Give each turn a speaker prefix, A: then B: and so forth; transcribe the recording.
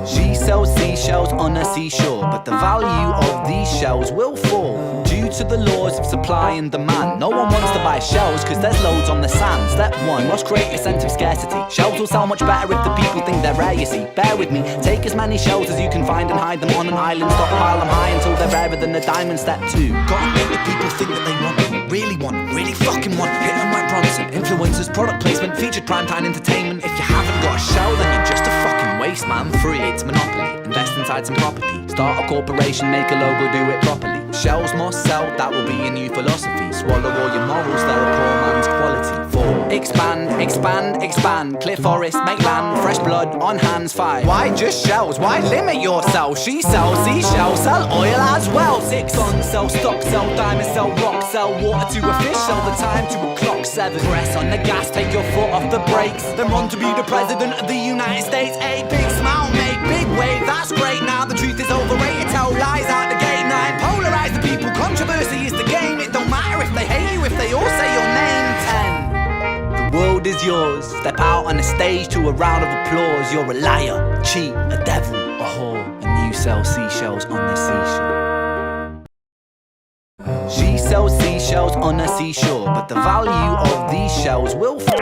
A: She sells seashells on a seashore, but the value of these shells will fall due to the laws of supply and demand. No one wants to buy shells cause there's loads on the sand. Step 1, must create a sense of scarcity. Shells will sell much better if the people think they're rare, you see. Bear with me, take as many shells as you can find and hide them on an island. Stockpile them high until they're rarer than a diamond. Step 2, gotta make the people think that they want, really fucking want. Hit them like Bronson. Influencers, product placement, featured primetime entertainment. If you haven't got a shell then you're just a fucking waste man. 3, it's monopoly. Invest inside some property. Start a corporation, make a logo, do it properly. Shells must sell, that will be a new philosophy. Swallow all your morals, they're a poor man's quality. 4, expand, clear forest, make land, fresh blood on hands. 5, why just shells? Why limit yourself? She sells seashells, sell oil as well. 6, sun, sell stock, sell diamonds, sell rock, sell water to a fish, sell the time to a clock. 7, press on the gas, take your foot off the brakes, then run to be the president of the United States. 8, big smile, make big wave, that's great. Now the truth is overrated, tell lies out the gate. 9, polarize the people, controversy is the game. It don't matter if they hate you, if they all say your name. 10, the world is yours. Step out on the stage to a round of applause. You're a liar, cheat, a devil, a whore, and you sell seashells on the seashore. She sells seashells on a seashore, but the value of these shells will fall.